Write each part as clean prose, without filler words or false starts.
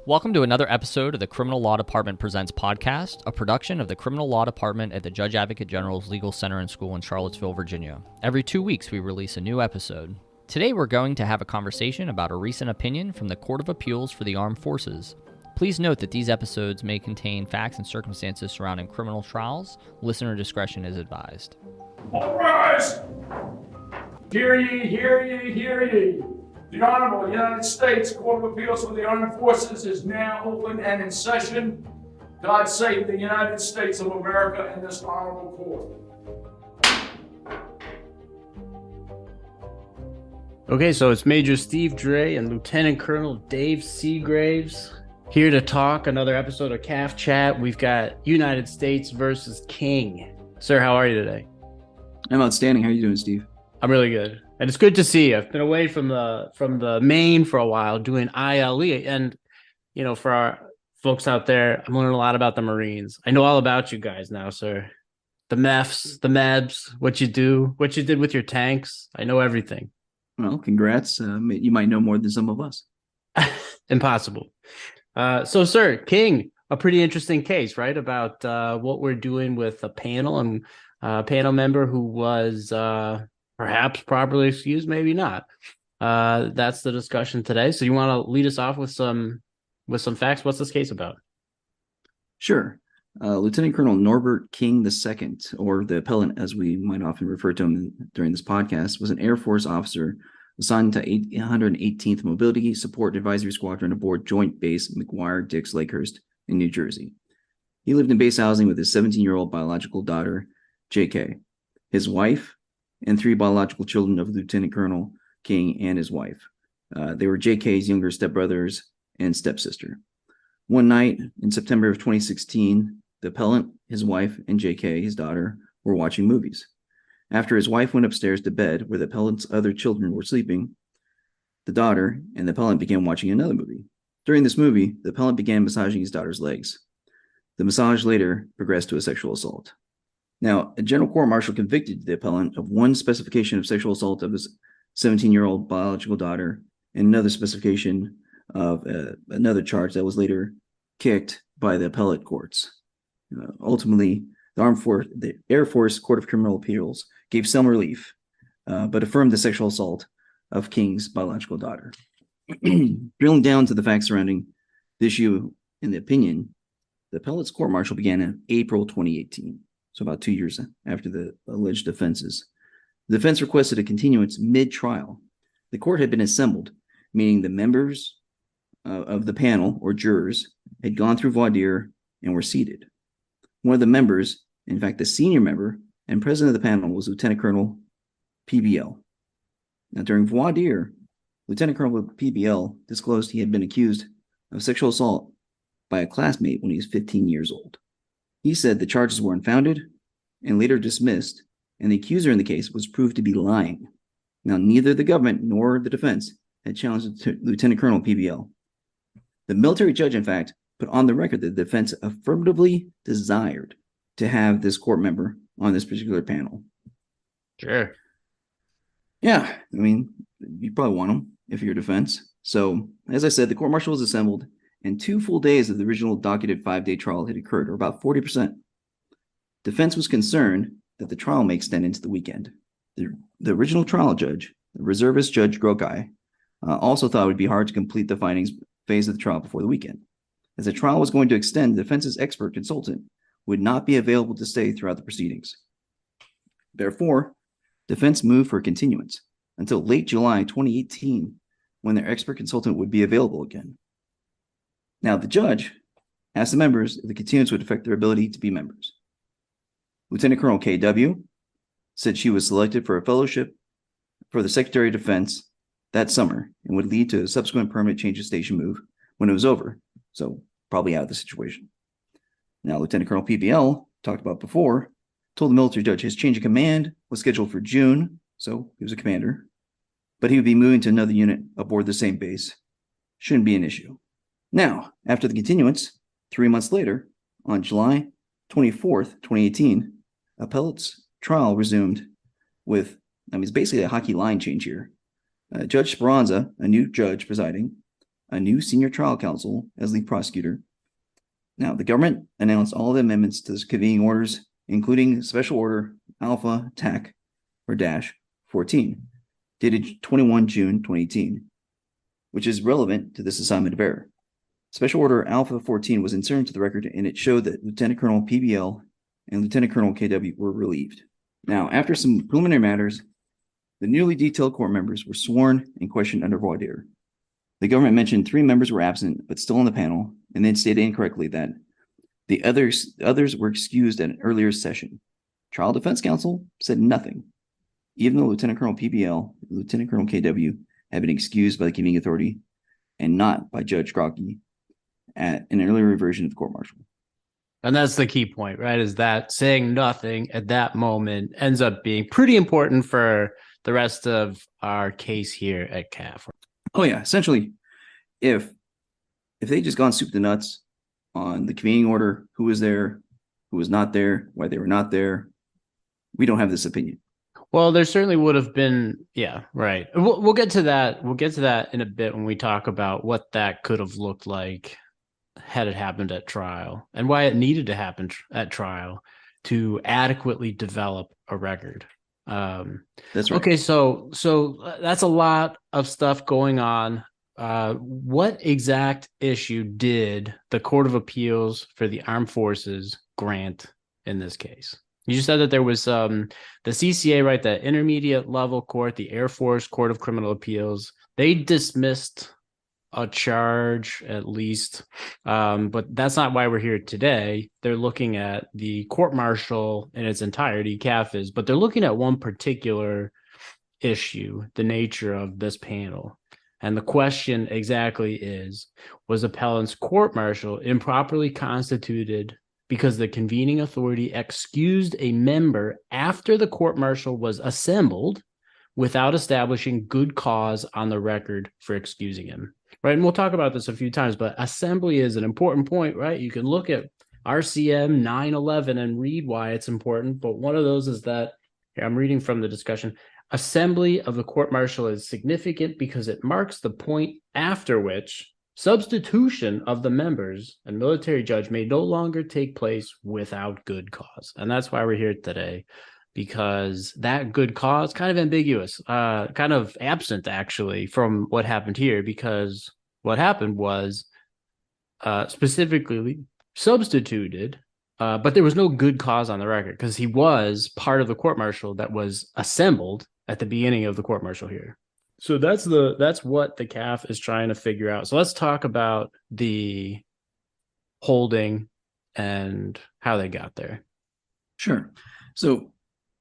Welcome to another episode of the Criminal Law Department Presents podcast, a production of the Criminal Law Department at the Judge Advocate General's Legal Center and School in Charlottesville, Virginia. Every 2 weeks, we release a new episode. Today, we're going to have a conversation about a recent opinion from the Court of Appeals for the Armed Forces. Please note that these episodes may contain facts and circumstances surrounding criminal trials. Listener discretion is advised. All rise! Hear ye, hear ye, hear ye. The Honorable United States Court of Appeals for the Armed Forces is now open and in session. God save the United States of America and this honorable court. Okay, so it's Major Steve Dre and Lieutenant Colonel Dave Seagraves here to talk another episode of C.A.A.F Chat. We've got United States versus King. Sir, how are you today? I'm outstanding. How are you doing, Steve? I'm really good. And it's good to see you. I've been away from the main for a while doing ILE. And, you know, for our folks out there, I'm learning a lot about the Marines. I know all about you guys now, sir. The MEFs, the MEBs, what you do, what you did with your tanks. I know everything. Well, congrats. You might know more than some of us. Impossible. So, sir, King, a pretty interesting case, right? About what we're doing with a panel and a panel member who was perhaps properly excused, maybe not. That's the discussion today. So you want to lead us off with some facts? What's this case about? Sure. Lieutenant Colonel Norbert King II, or the appellant, as we might often refer to him during this podcast, was an Air Force officer assigned to 118th Mobility Support Advisory Squadron aboard Joint Base McGuire-Dix Lakehurst in New Jersey. He lived in base housing with his 17-year-old biological daughter, J.K., his wife, and 3 biological children of Lieutenant Colonel King and his wife. They were J.K.'s younger stepbrothers and stepsister. One night in September of 2016, the appellant, his wife, and J.K., his daughter, were watching movies. After his wife went upstairs to bed where the appellant's other children were sleeping, the daughter and the appellant began watching another movie. During this movie, the appellant began massaging his daughter's legs. The massage later progressed to a sexual assault. Now, a general court-martial convicted the appellant of one specification of sexual assault of his 17-year-old biological daughter and another specification of another charge that was later kicked by the appellate courts. Ultimately, the Air Force Court of Criminal Appeals gave some relief, but affirmed the sexual assault of King's biological daughter. Drilling down to the facts surrounding the issue in the opinion, the appellate's court-martial began in April 2018. So about 2 years after the alleged offenses. The defense requested a continuance mid-trial. The court had been assembled, meaning the members of the panel, or jurors, had gone through voir dire and were seated. One of the members, in fact, the senior member and president of the panel, was Lieutenant Colonel PBL. Now, during voir dire, Lieutenant Colonel PBL disclosed he had been accused of sexual assault by a classmate when he was 15 years old. He said the charges were unfounded and later dismissed, and the accuser in the case was proved to be lying. Now, neither the government nor the defense had challenged Lieutenant Colonel PBL. The military judge, in fact, put on the record that the defense affirmatively desired to have this court member on this particular panel. Sure. Yeah, I mean, you probably want him if you're defense. So, as I said, the court-martial was assembled, and 2 full days of the original docketed 5-day trial had occurred, or about 40%. Defense was concerned that the trial may extend into the weekend. The original trial judge, the reservist Judge Grokai, also thought it would be hard to complete the findings phase of the trial before the weekend. As the trial was going to extend, the defense's expert consultant would not be available to stay throughout the proceedings. Therefore, defense moved for continuance until late July 2018, when their expert consultant would be available again. Now, the judge asked the members if the continuance would affect their ability to be members. Lieutenant Colonel KW said she was selected for a fellowship for the Secretary of Defense that summer and would lead to a subsequent permanent change of station move when it was over, so probably out of the situation. Now, Lieutenant Colonel PBL, talked about before, told the military judge his change of command was scheduled for June, so he was a commander, but he would be moving to another unit aboard the same base. Shouldn't be an issue. Now, after the continuance, 3 months later, on July 24th, 2018, appellate's trial resumed with, it's basically a hockey line change here. Judge Speranza, a new judge presiding, a new senior trial counsel as lead prosecutor. Now, the government announced all the amendments to the convening orders, including Special Order Alpha TAC or Dash 14, dated 21 June 2018, which is relevant to this assignment of error. Special Order Alpha 14 was inserted into the record, and it showed that Lieutenant Colonel PBL and Lieutenant Colonel KW were relieved. Now, after some preliminary matters, the newly detailed court members were sworn and questioned under voir dire. The government mentioned 3 members were absent but still on the panel, and then stated incorrectly that the others were excused at an earlier session. Trial defense counsel said nothing, even though Lieutenant Colonel PBL and Lieutenant Colonel KW had been excused by the convening authority and not by Judge Grocki at an earlier version of the court-martial. And that's the key point, right? Is that saying nothing at that moment ends up being pretty important for the rest of our case here at C.A.A.F. Oh yeah, essentially, if they just gone soup to nuts on the convening order, who was there, who was not there, why they were not there, we don't have this opinion. Well, there certainly would have been, yeah, right. We'll get to that. We'll get to that in a bit when we talk about what that could have looked like had it happened at trial and why it needed to happen at trial to adequately develop a record. That's right. Okay, so that's a lot of stuff going on. What exact issue did the Court of Appeals for the Armed Forces grant in this case? You just said that there was the CCA, right, the intermediate level court, the Air Force Court of Criminal Appeals. They dismissed a charge at least, but that's not why we're here today. They're looking at the court-martial in its entirety, C.A.A.F is, but they're looking at one particular issue, the nature of this panel. And the question exactly is, was appellant's court-martial improperly constituted because the convening authority excused a member after the court-martial was assembled without establishing good cause on the record for excusing him? Right, and we'll talk about this a few times, but assembly is an important point, right? You can look at RCM 911 and read why it's important, but one of those is that, here, I'm reading from the discussion, assembly of the court-martial is significant because it marks the point after which substitution of the members and military judge may no longer take place without good cause. And that's why we're here today, because that good cause kind of ambiguous, kind of absent actually from what happened here, because what happened was specifically substituted, but there was no good cause on the record because he was part of the court-martial that was assembled at the beginning of the court-martial here. So that's what the CAAF is trying to figure out. So let's talk about the holding and how they got there. Sure. So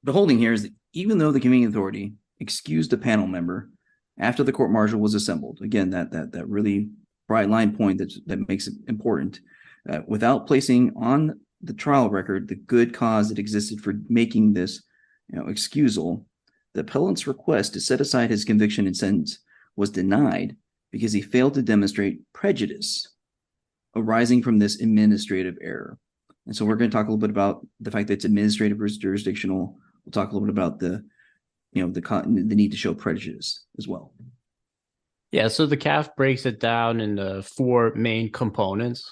the holding here is that even though the convening authority excused a panel member after the court-martial was assembled, again, that really bright line point that makes it important, without placing on the trial record the good cause that existed for making this excusal, the appellant's request to set aside his conviction and sentence was denied because he failed to demonstrate prejudice arising from this administrative error. And so we're going to talk a little bit about the fact that it's administrative versus jurisdictional. We'll talk a little bit about the need to show prejudice as well. Yeah, so the CAAF breaks it down into 4 main components.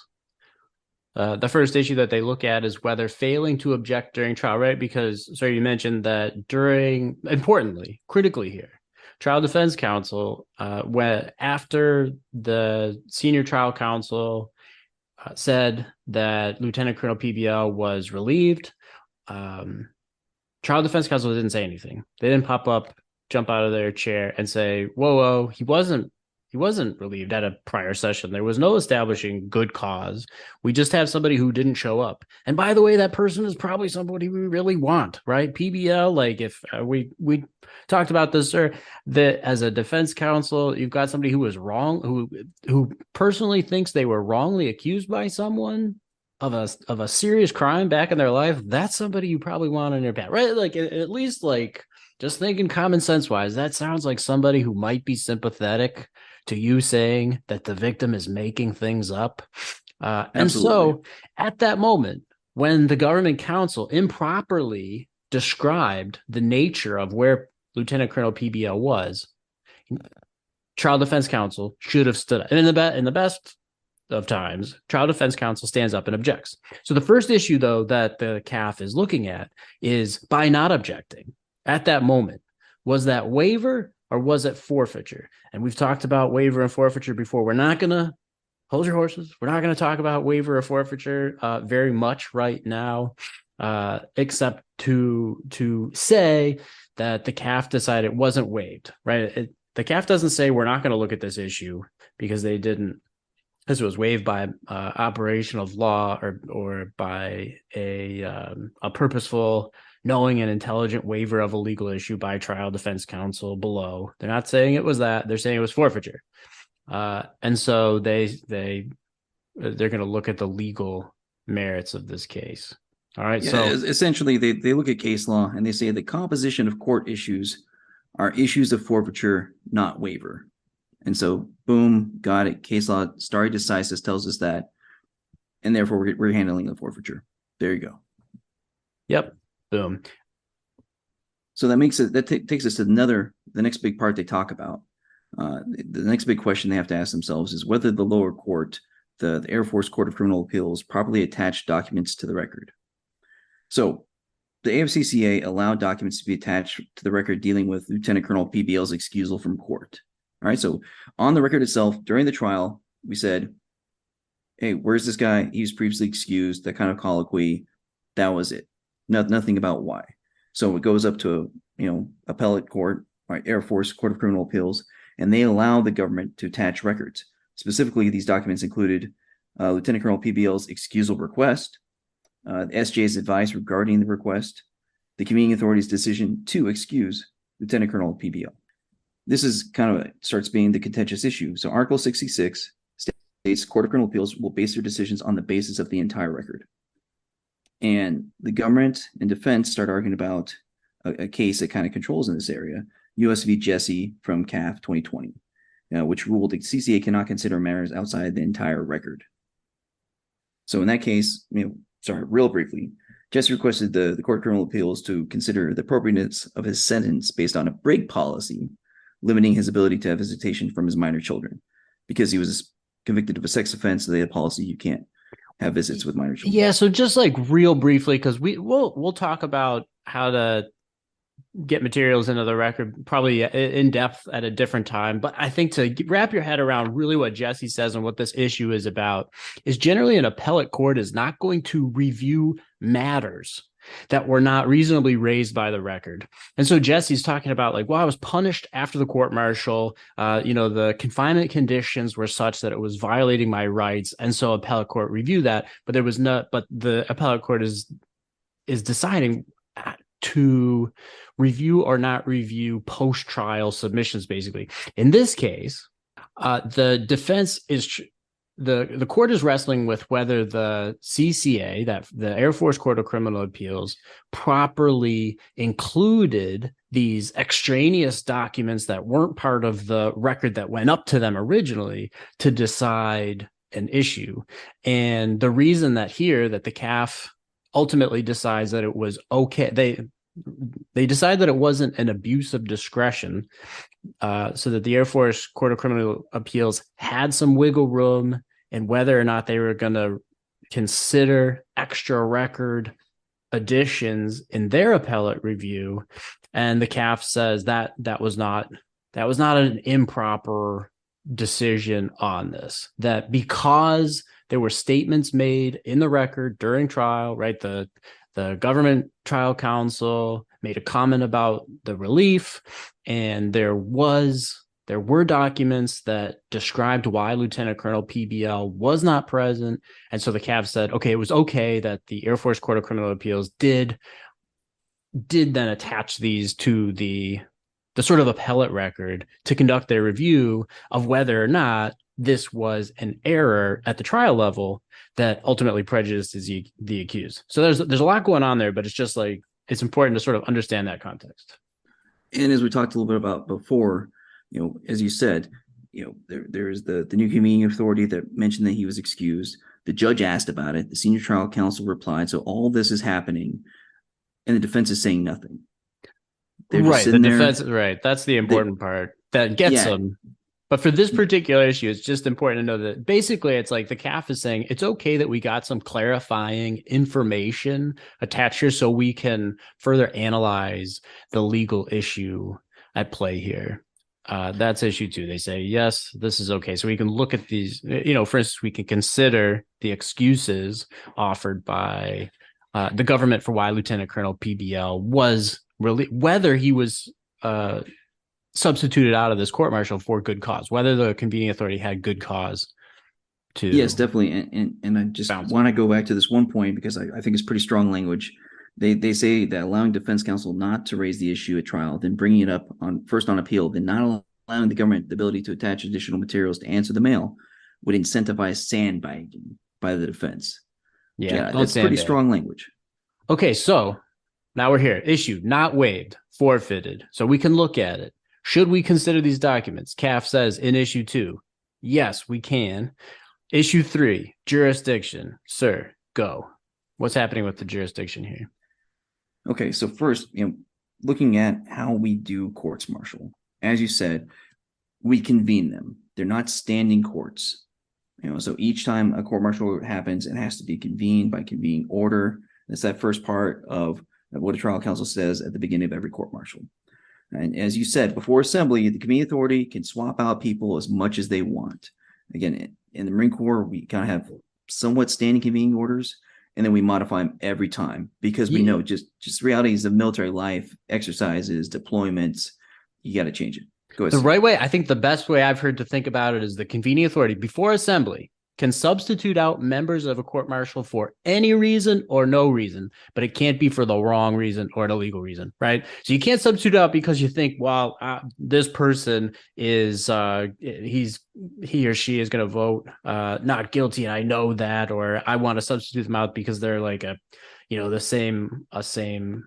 The first issue that they look at is whether failing to object during trial, right? Because, you mentioned that critically here, trial defense counsel, after the senior trial counsel said that Lieutenant Colonel PBL was relieved, trial defense counsel didn't say anything. They didn't pop up, jump out of their chair and say, whoa, he wasn't relieved at a prior session. There was no establishing good cause. We just have somebody who didn't show up. And by the way, that person is probably somebody we really want, right? PBL, like if we talked about this, sir, that as a defense counsel, you've got somebody who was wrong, who personally thinks they were wrongly accused by someone of a serious crime back in their life. That's somebody you probably want in your pad, right? Like at least like just thinking common sense wise, that sounds like somebody who might be sympathetic to you saying that the victim is making things up. And so at that moment, when the government counsel improperly described the nature of where Lieutenant Colonel PBL was, trial defense counsel should have stood up. And in the best of times, trial defense counsel stands up and objects. So the first issue, though, that the CAAF is looking at is by not objecting at that moment, was that waiver or was it forfeiture? And we've talked about waiver and forfeiture before. We're not going to hold your horses. We're not going to talk about waiver or forfeiture very much right now, except to say that the CAAF decided it wasn't waived, right? The CAAF doesn't say we're not going to look at this issue because they didn't. This was waived by operation of law or by a purposeful, knowing and intelligent waiver of a legal issue by trial defense counsel below. They're not saying it was that. They're saying it was forfeiture. And so they're going to look at the legal merits of this case. All right. Yeah, so essentially, they look at case law and they say the composition of court issues are issues of forfeiture, not waiver. And so, boom, got it. Case law, stare decisis tells us that, and therefore we're handling the forfeiture. There you go. Yep. Boom. So that makes it takes us to the next big part they talk about. The next big question they have to ask themselves is whether the lower court, the Air Force Court of Criminal Appeals, properly attached documents to the record. So the AFCCA allowed documents to be attached to the record dealing with Lieutenant Colonel PBL's excusal from court. All right, so on the record itself, during the trial, we said, hey, where's this guy? He was previously excused, that kind of colloquy. That was it. Nothing about why. So it goes up to, appellate court, right, Air Force Court of Criminal Appeals, and they allow the government to attach records. Specifically, these documents included Lieutenant Colonel PBL's excusal request, the SJ's advice regarding the request, the convening authority's decision to excuse Lieutenant Colonel PBL. This is kind of starts being the contentious issue. So Article 66 states Court of Criminal Appeals will base their decisions on the basis of the entire record. And the government and defense start arguing about a case that kind of controls in this area, U.S. v. Jesse from CAAF 2020, which ruled that CCA cannot consider matters outside the entire record. So in that case, real briefly, Jesse requested the Court of Criminal Appeals to consider the appropriateness of his sentence based on a break policy, limiting his ability to have visitation from his minor children, because he was convicted of a sex offense. So they had a policy you can't have visits with minor children. Yeah, so just like real briefly, because we'll talk about how to get materials into the record probably in depth at a different time. But I think to wrap your head around really what Jesse says and what this issue is about is generally an appellate court is not going to review matters that were not reasonably raised by the record. And so Jesse's talking about I was punished after the court-martial. The confinement conditions were such that it was violating my rights. And so appellate court reviewed that, but the appellate court is deciding to review or not review post-trial submissions, basically. In this case, the defense is the court is wrestling with whether the CCA, that the Air Force Court of Criminal Appeals, properly included these extraneous documents that weren't part of the record that went up to them originally to decide an issue. And the reason that the CAAF ultimately decides that it was okay, they decide that it wasn't an abuse of discretion, so that the Air Force Court of Criminal Appeals had some wiggle room in whether or not they were going to consider extra record additions in their appellate review. And the CAAF says that was not an improper decision on this, that because there were statements made in the record during trial, right? The government trial counsel made a comment about the relief, and there were documents that described why Lieutenant Colonel PBL was not present. And so the CAAF said, okay, it was okay that the Air Force Court of Criminal Appeals did then attach these to the sort of appellate record to conduct their review of whether or not this was an error at the trial level that ultimately prejudiced the accused. So there's a lot going on there, but it's just it's important to sort of understand that context. And as we talked a little bit about before, as you said, there's the new convening authority that mentioned that he was excused. The judge asked about it. The senior trial counsel replied. So all this is happening, and the defense is saying nothing. Right. The defense is right. That's the important part that gets them. But for this particular issue, it's just important to know that basically it's like the CAAF is saying it's okay that we got some clarifying information attached here so we can further analyze the legal issue at play here. That's issue 2. They say, yes, this is okay. So we can look at these, for instance, we can consider the excuses offered by the government for why Lieutenant Colonel PBL was really, whether he was substituted out of this court martial for good cause, whether the convening authority had good cause to. Yes, definitely. And I just want to go back to this one point because I think it's pretty strong language. They say that allowing defense counsel not to raise the issue at trial, then bringing it up first on appeal, then not allowing the government the ability to attach additional materials to answer the mail would incentivize sandbagging by the defense. Yeah, that's pretty strong language. Okay, so now we're here. Issue not waived, forfeited. So we can look at it. Should we consider these documents? CAAF says in issue 2, yes, we can. Issue 3, jurisdiction. Sir, go. What's happening with the jurisdiction here? Okay, so first, looking at how we do courts martial, as you said, we convene them. They're not standing courts. So each time a court martial happens, it has to be convened by convening order. That's that first part of what a trial counsel says at the beginning of every court martial. And as you said, before assembly, the convening authority can swap out people as much as they want. Again, in the Marine Corps, we kind of have somewhat standing convening orders, and then we modify them every time because we know just realities of military life, exercises, deployments, you got to change it. Go ahead. The right way, I think the best way I've heard to think about it is the convening authority before assembly can substitute out members of a court martial for any reason or no reason, but it can't be for the wrong reason or the legal reason, right? So you can't substitute out because you think, well, this person is, he or she is going to vote not guilty, and I know that, or I want to substitute them out because they're like the same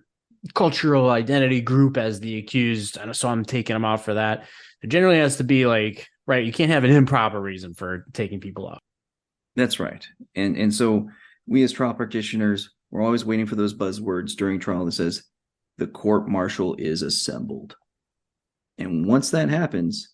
cultural identity group as the accused, and so I'm taking them out for that. It generally has to be like, right, you can't have an improper reason for taking people out. That's right. And so we as trial practitioners, we're always waiting for those buzzwords during trial that says the court martial is assembled. And once that happens,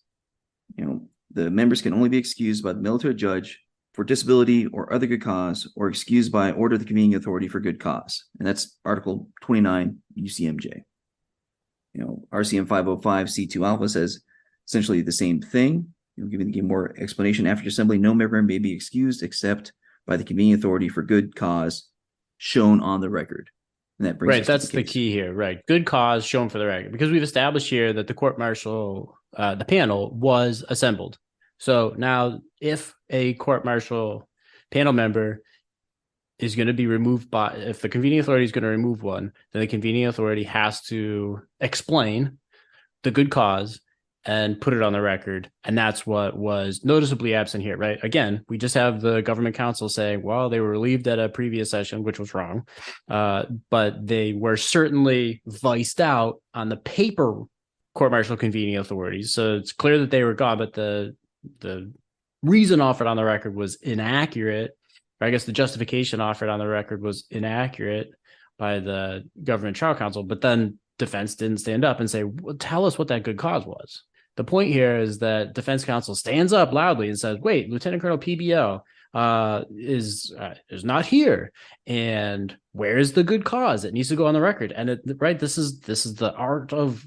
the members can only be excused by the military judge for disability or other good cause, or excused by order of the convening authority for good cause. And that's Article 29 UCMJ. RCM 505 C2 Alpha says essentially the same thing. Give more explanation. After assembly, no member may be excused except by the convening authority for good cause shown on the record. And that brings that's the key here, right? Good cause shown for the record, because we've established here that the court martial, the panel was assembled. So now if a court martial panel member is going to be removed if the convening authority is going to remove one, then the convening authority has to explain the good cause and put it on the record. And that's what was noticeably absent here, right? Again, we just have the government counsel saying, well, they were relieved at a previous session, which was wrong. But they were certainly viced out on the paper court-martial convening authorities. So it's clear that they were gone, but the reason offered on the record was inaccurate. Or I guess the justification offered on the record was inaccurate by the government trial counsel, but then defense didn't stand up and say, well, tell us what that good cause was. The point here is that defense counsel stands up loudly and says, wait, Lieutenant Colonel PBL is not here. And where is the good cause? It needs to go on the record. And this is the art of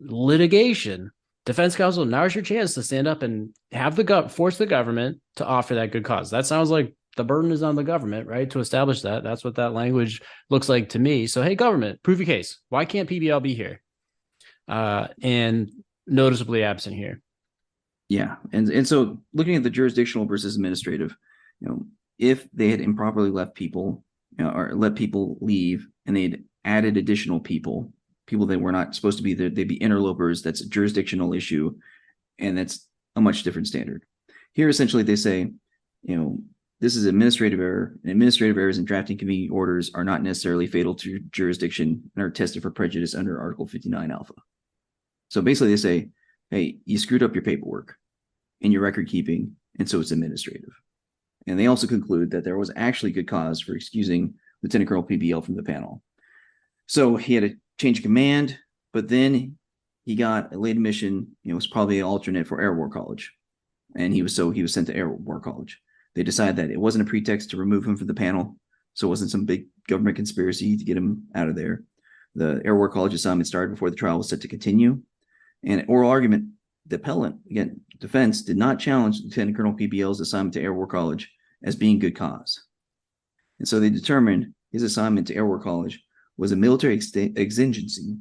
litigation. Defense counsel, now's your chance to stand up and have force the government to offer that good cause. That sounds like the burden is on the government, right, to establish that. That's what that language looks like to me. So, hey, government, prove your case. Why can't PBL be here? And noticeably absent here. Yeah. And so looking at the jurisdictional versus administrative, if they had improperly left people or let people leave and they'd added additional people that were not supposed to be there, they'd be interlopers. That's a jurisdictional issue. And that's a much different standard. Here, essentially, they say, this is administrative error, and administrative errors in drafting convening orders are not necessarily fatal to jurisdiction and are tested for prejudice under Article 59 Alpha. So basically they say, hey, you screwed up your paperwork and your record keeping, and so it's administrative. And they also conclude that there was actually good cause for excusing Lieutenant Colonel PBL from the panel. So he had a change of command, but then he got a late admission, was probably an alternate for Air War College. and he was sent to Air War College. They decided that it wasn't a pretext to remove him from the panel, so it wasn't some big government conspiracy to get him out of there. The Air War College assignment started before the trial was set to continue. And at oral argument, the appellant, again, defense, did not challenge Lieutenant Colonel PBL's assignment to Air War College as being good cause. And so they determined his assignment to Air War College was a military exigency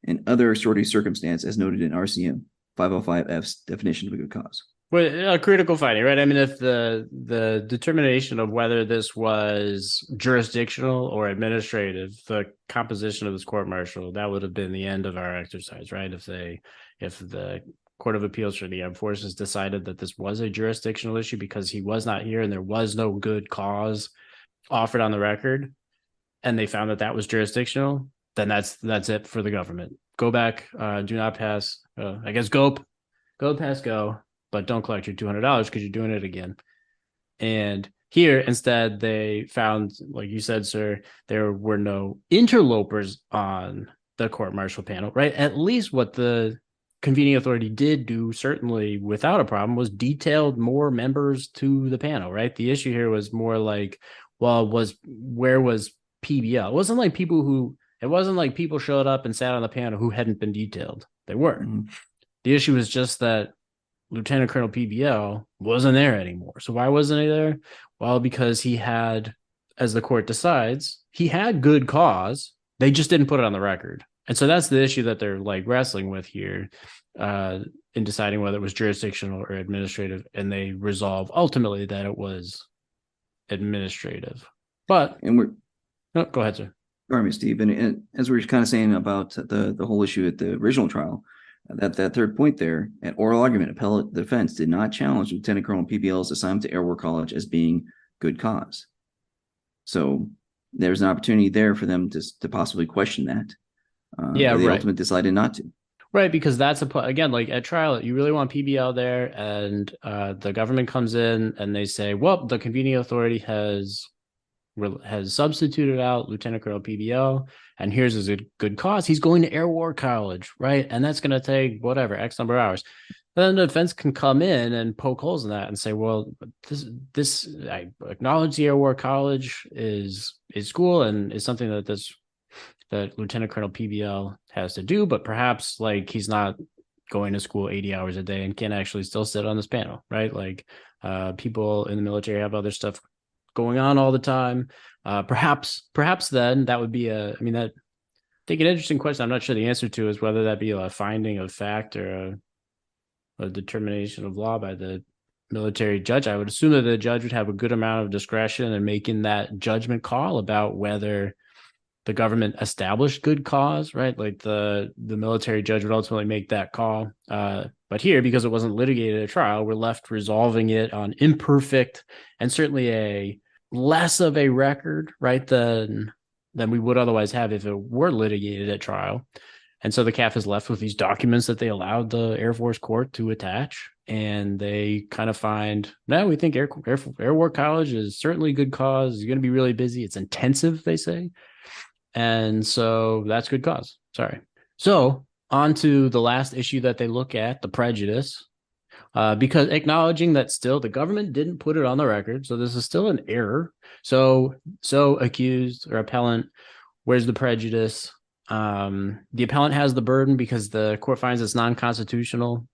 and other extraordinary circumstance as noted in RCM 505F's definition of a good cause. Well, a critical finding, right? I mean, if the determination of whether this was jurisdictional or administrative, the composition of this court-martial, that would have been the end of our exercise, right? If the Court of Appeals for the Armed Forces decided that this was a jurisdictional issue because he was not here and there was no good cause offered on the record, and they found that that was jurisdictional, then that's it for the government. Go back, do not pass. I guess go pass go. But don't collect your $200 because you're doing it again. And here, instead, they found, like you said, sir, there were no interlopers on the court-martial panel, right? At least what the convening authority did do, certainly without a problem, was detailed more members to the panel, right? The issue here was more like, well, where was PBL? It wasn't like people showed up and sat on the panel who hadn't been detailed. They were. Mm-hmm. The issue was just that Lieutenant Colonel PBL wasn't there anymore. So why wasn't he there? Well, because he had, as the court decides, he had good cause. They just didn't put it on the record. And so that's the issue that they're like wrestling with here in deciding whether it was jurisdictional or administrative. And they resolve ultimately that it was administrative. But go ahead, sir. Sorry, Steve. And as we were kind of saying about the whole issue at the original trial, that third point there, at oral argument, appellate defense did not challenge Lieutenant Colonel PBL's assignment to Air War College as being good cause. So there's an opportunity there for them to possibly question that. They ultimately decided not to. Right, because that's again, like at trial, you really want PBL there, and the government comes in and they say, well, the convening authority has substituted out Lieutenant Colonel PBL, and here's his good cause. He's going to Air War College, right? And that's going to take whatever, X number of hours. Then the defense can come in and poke holes in that and say, well, this I acknowledge the Air War College is school and is something that Lieutenant Colonel PBL has to do, but perhaps like he's not going to school 80 hours a day and can actually still sit on this panel, right? Like people in the military have other stuff going on all the time. Perhaps then that would be I think an interesting question. I'm not sure the answer to is whether that be a finding of fact or a determination of law by the military judge. I would assume that the judge would have a good amount of discretion in making that judgment call about whether the government established good cause, right? Like the military judge would ultimately make that call. But here, because it wasn't litigated at trial, we're left resolving it on imperfect and certainly a less of a record, right, than we would otherwise have if it were litigated at trial. And so the CAAF is left with these documents that they allowed the Air Force Court to attach, and they kind of find, no, we think Air War College is certainly a good cause. It's going to be really busy. It's intensive, they say. And so that's good cause. Sorry. So on to the last issue that they look at, the prejudice, because acknowledging that still the government didn't put it on the record. So this is still an error. So accused or appellant, where's the prejudice? The appellant has the burden because the court finds it's non-constitutional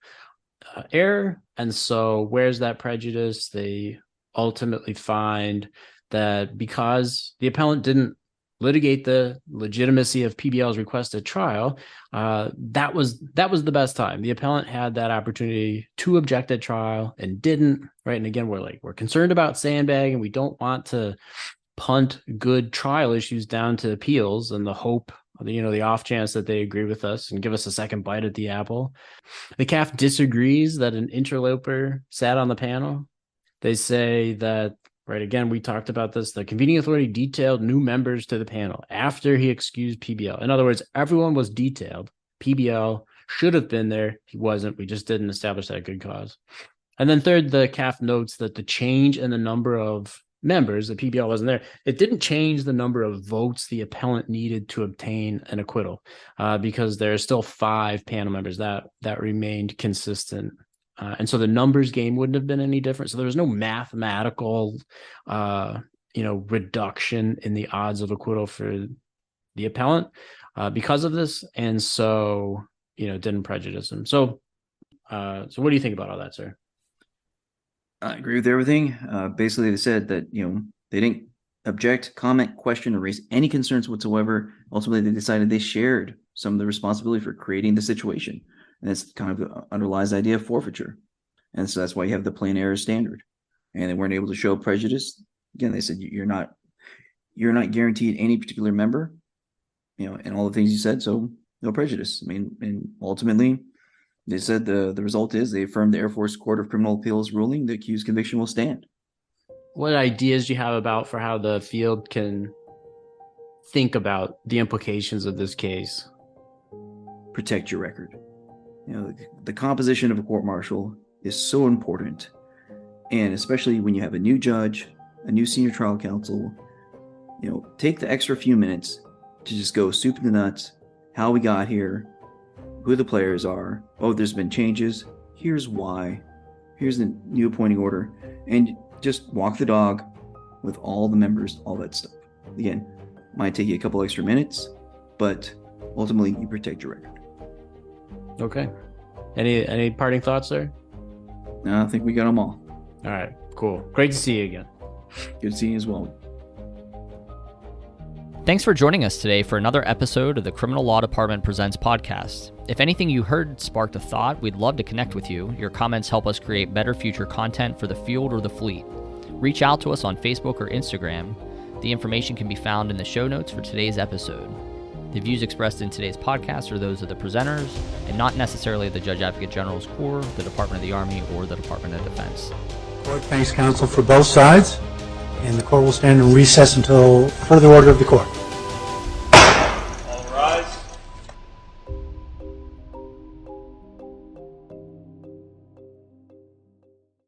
error. And so where's that prejudice? They ultimately find that because the appellant didn't litigate the legitimacy of PBL's request at trial, that was the best time. The appellant had that opportunity to object at trial and didn't, right? And again, we're concerned about sandbagging. We don't want to punt good trial issues down to appeals and the hope, the off chance that they agree with us and give us a second bite at the apple. The CAAF disagrees that an interloper sat on the panel. They say that, right, again, we talked about this. The convening authority detailed new members to the panel after he excused PBL. In other words, everyone was detailed. PBL should have been there. He wasn't. We just didn't establish that good cause. And then third, the CAAF notes that the change in the number of members, the PBL wasn't there, it didn't change the number of votes the appellant needed to obtain an acquittal because there are still 5 panel members that remained consistent And so the numbers game wouldn't have been any different. So there was no mathematical, reduction in the odds of acquittal for the appellant because of this. And so, it didn't prejudice him. So what do you think about all that, sir? I agree with everything. Basically, they said that, they didn't object, comment, question, or raise any concerns whatsoever. Ultimately, they decided they shared some of the responsibility for creating the situation. And that's kind of underlies the idea of forfeiture. And so that's why you have the plain error standard. And they weren't able to show prejudice. Again, they said you're not guaranteed any particular member, and all the things you said, so no prejudice. I mean, and ultimately, they said the result is they affirmed the Air Force Court of Criminal Appeals ruling the accused conviction will stand. What ideas do you have about for how the field can think about the implications of this case? Protect your record. The composition of a court-martial is so important, and especially when you have a new judge, a new senior trial counsel, take the extra few minutes to just go soup to the nuts, how we got here, who the players are, there's been changes, here's why, here's the new appointing order, and just walk the dog with all the members, all that stuff. Again, might take you a couple extra minutes, but ultimately you protect your record. Okay. Any parting thoughts there? No, I think we got them all. All right, cool. Great to see you again. Good to see you as well. Thanks for joining us today for another episode of the Criminal Law Department Presents podcast. If anything you heard sparked a thought, we'd love to connect with you. Your comments help us create better future content for the field or the fleet. Reach out to us on Facebook or Instagram. The information can be found in the show notes for today's episode. The views expressed in today's podcast are those of the presenters and not necessarily the Judge Advocate General's Corps, the Department of the Army, or the Department of Defense. Court thanks counsel for both sides, and the court will stand in recess until further order of the court.